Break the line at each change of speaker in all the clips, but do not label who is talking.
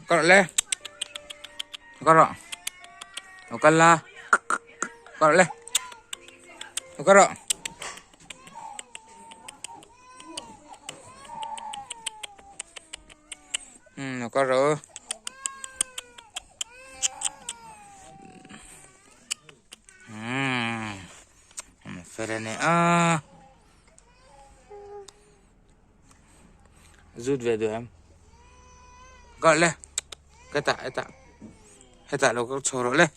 Có le. Có rõ. Nó cần là. Có le. Có rõ. Nó có rõ. Phải đây này. Rút về được em. Gọi lên. Cái tạ. Cái tạ đâu có chỗ đó lên.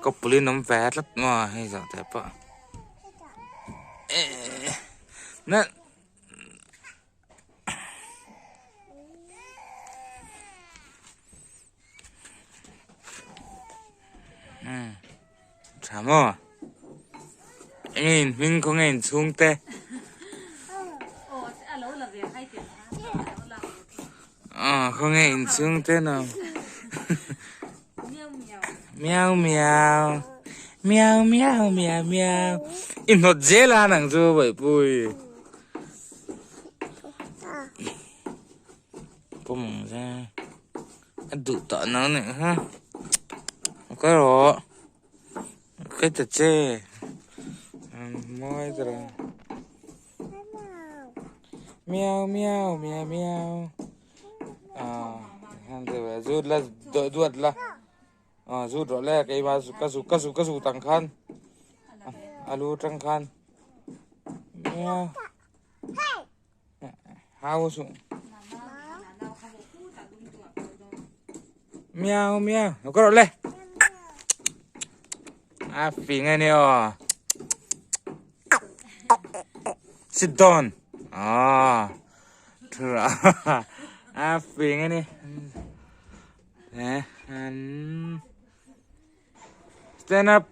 Có bùi nấm vẹt lắm mà hay giờ thế bạ. Nè. Chả mơ. Mình không nghe xuống tê. Không nghe xuống tê nào. Meow meow. Meow meow meow meow. In hột dễ là nàng dô bởi bùi. Bông ra. Ăn đủ tợ nó nữa ha. Có rồi. Cái thật chê. Môi rồi. Meow meow meow meow. Rồi rút là đuột là. Rút rồi là cái mà cá sấu tăng khăn. Alu tăng khăn. Meow. Hao xuống. Meow meow. Nó có rồi lên. Fing ngay nè. Sit down. Thưa. Fing ngay nè. Nè. Stand up.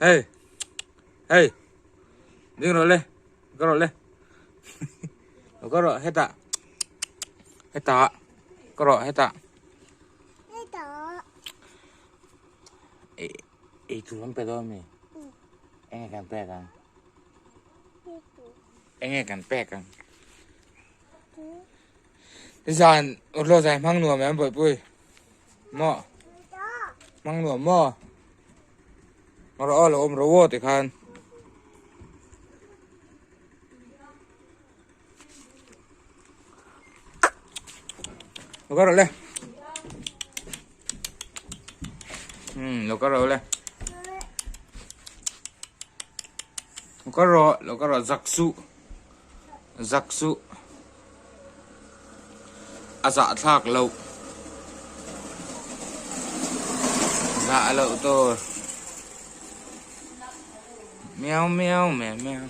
Hey. Hey. Đứng rồi lên. Có rồi lên. Có rồi hết tạ. Hết tạ. Có rồi hết tạ. Itu sampai dong nih. Kan pegang. Kan pegang. Thế giờ một lô dài mang nùa em bởi bùi. Mọ. Mang nùa mọ. Mà rõ là ôm rô thì khăn. Nó có rồi lên. Nó có rồi lên. Nó có rồi giặc su dạ thạc lậu dạ lậu tôi meo meo mèo meo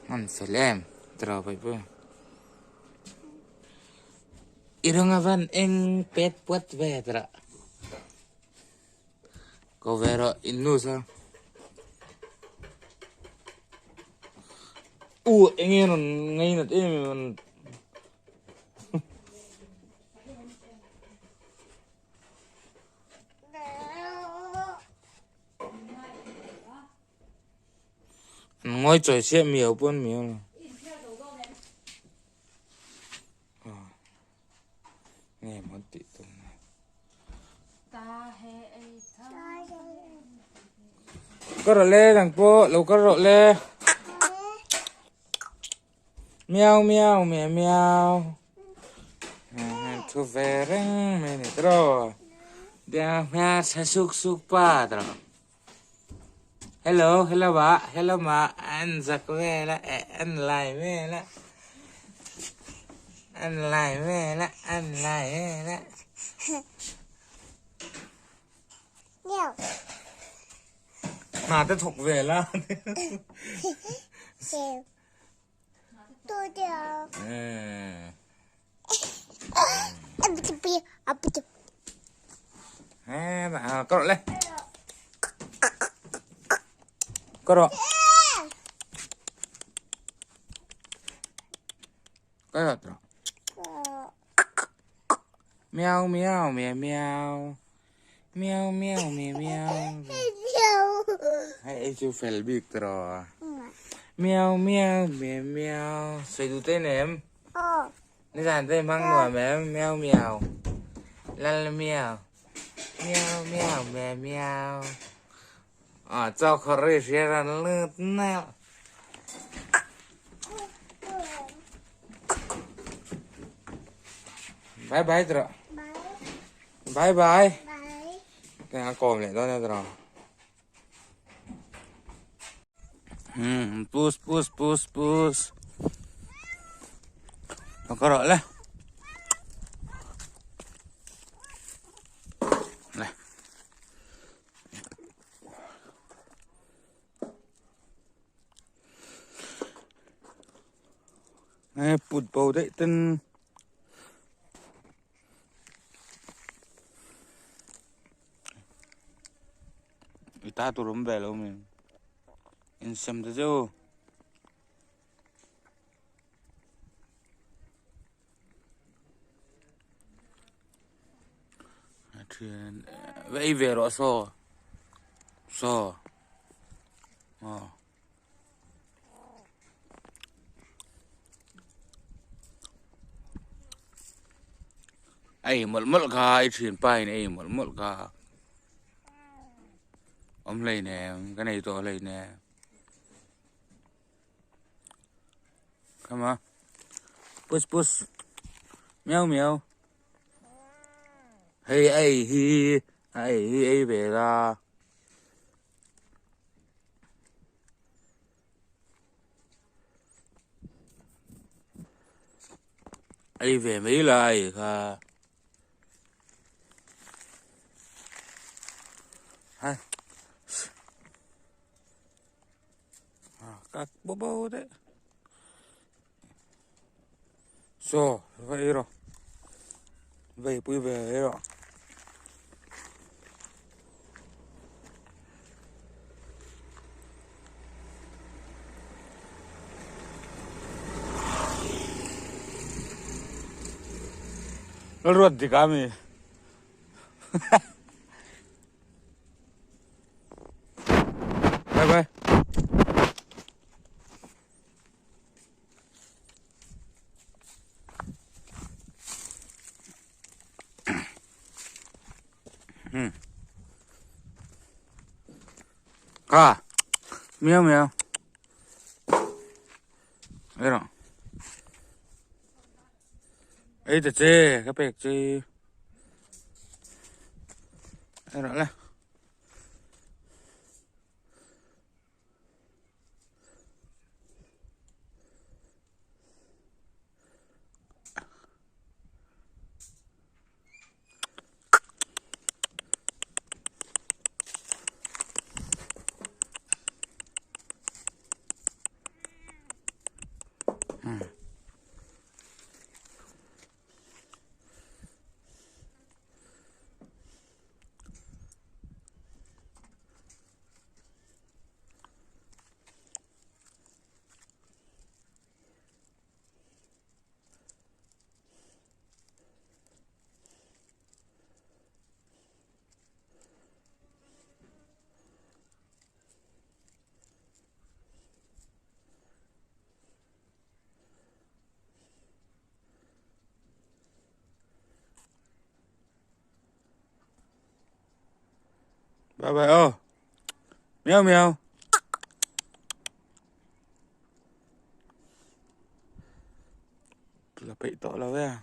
ăn phải làm trò vậy bơ irong avan eng pet puat vetra có vẻ rồi inu sao anh nghe nó ngay là thế mình ngồi chơi xe miêu buôn miêu này nghe một tí tùng này có rồi lê thằng po lâu có rồi lê meow meow meow meow thu về răng mày này rồi đeo ha sa suk pa rồi hello bà hello mà anh giặc về là anh lại về là anh lại mà tôi thuộc về là
tôi được
có rồi lên có rồi rồi meow meow meow meow meow meow meow meow hay chú phải biết rồi Mèo mèo mèo mèo. Xoay tụi tên này em. Nó dàn tên mang nổi mà em. Mèo mèo. La mèo. Mèo mèo mèo mèo. Cho khởi ra lướt nào. Bye bye rồi. Bye bye. Cái ăn còm lại đó rồi. Push push push push. Nó có rồi lên. Này. Này bụt bầu đấy tên. Ta tụi nó về luôn mình. In xem thế chứ. Vậy về rồi so. So. Ai mất cả ai chuyển bài này mất cả. Ông lấy nè, cái này tôi lấy nè. Come on. Push push. Meow meow. Hey hey hi. Hey hey về ra. Ai về mấy lại cả. Hai. Các bố bố đấy. So, vậy rồi. Vậy bùi về rồi. Nó ruột thì cá mì. Bye bye. Cả. Meow meow. Đây rồi. Ấy thật chê, cái bẹc chê. Đây rồi lên. Bye bye. Meow meow. Là bậy tỏ là về à.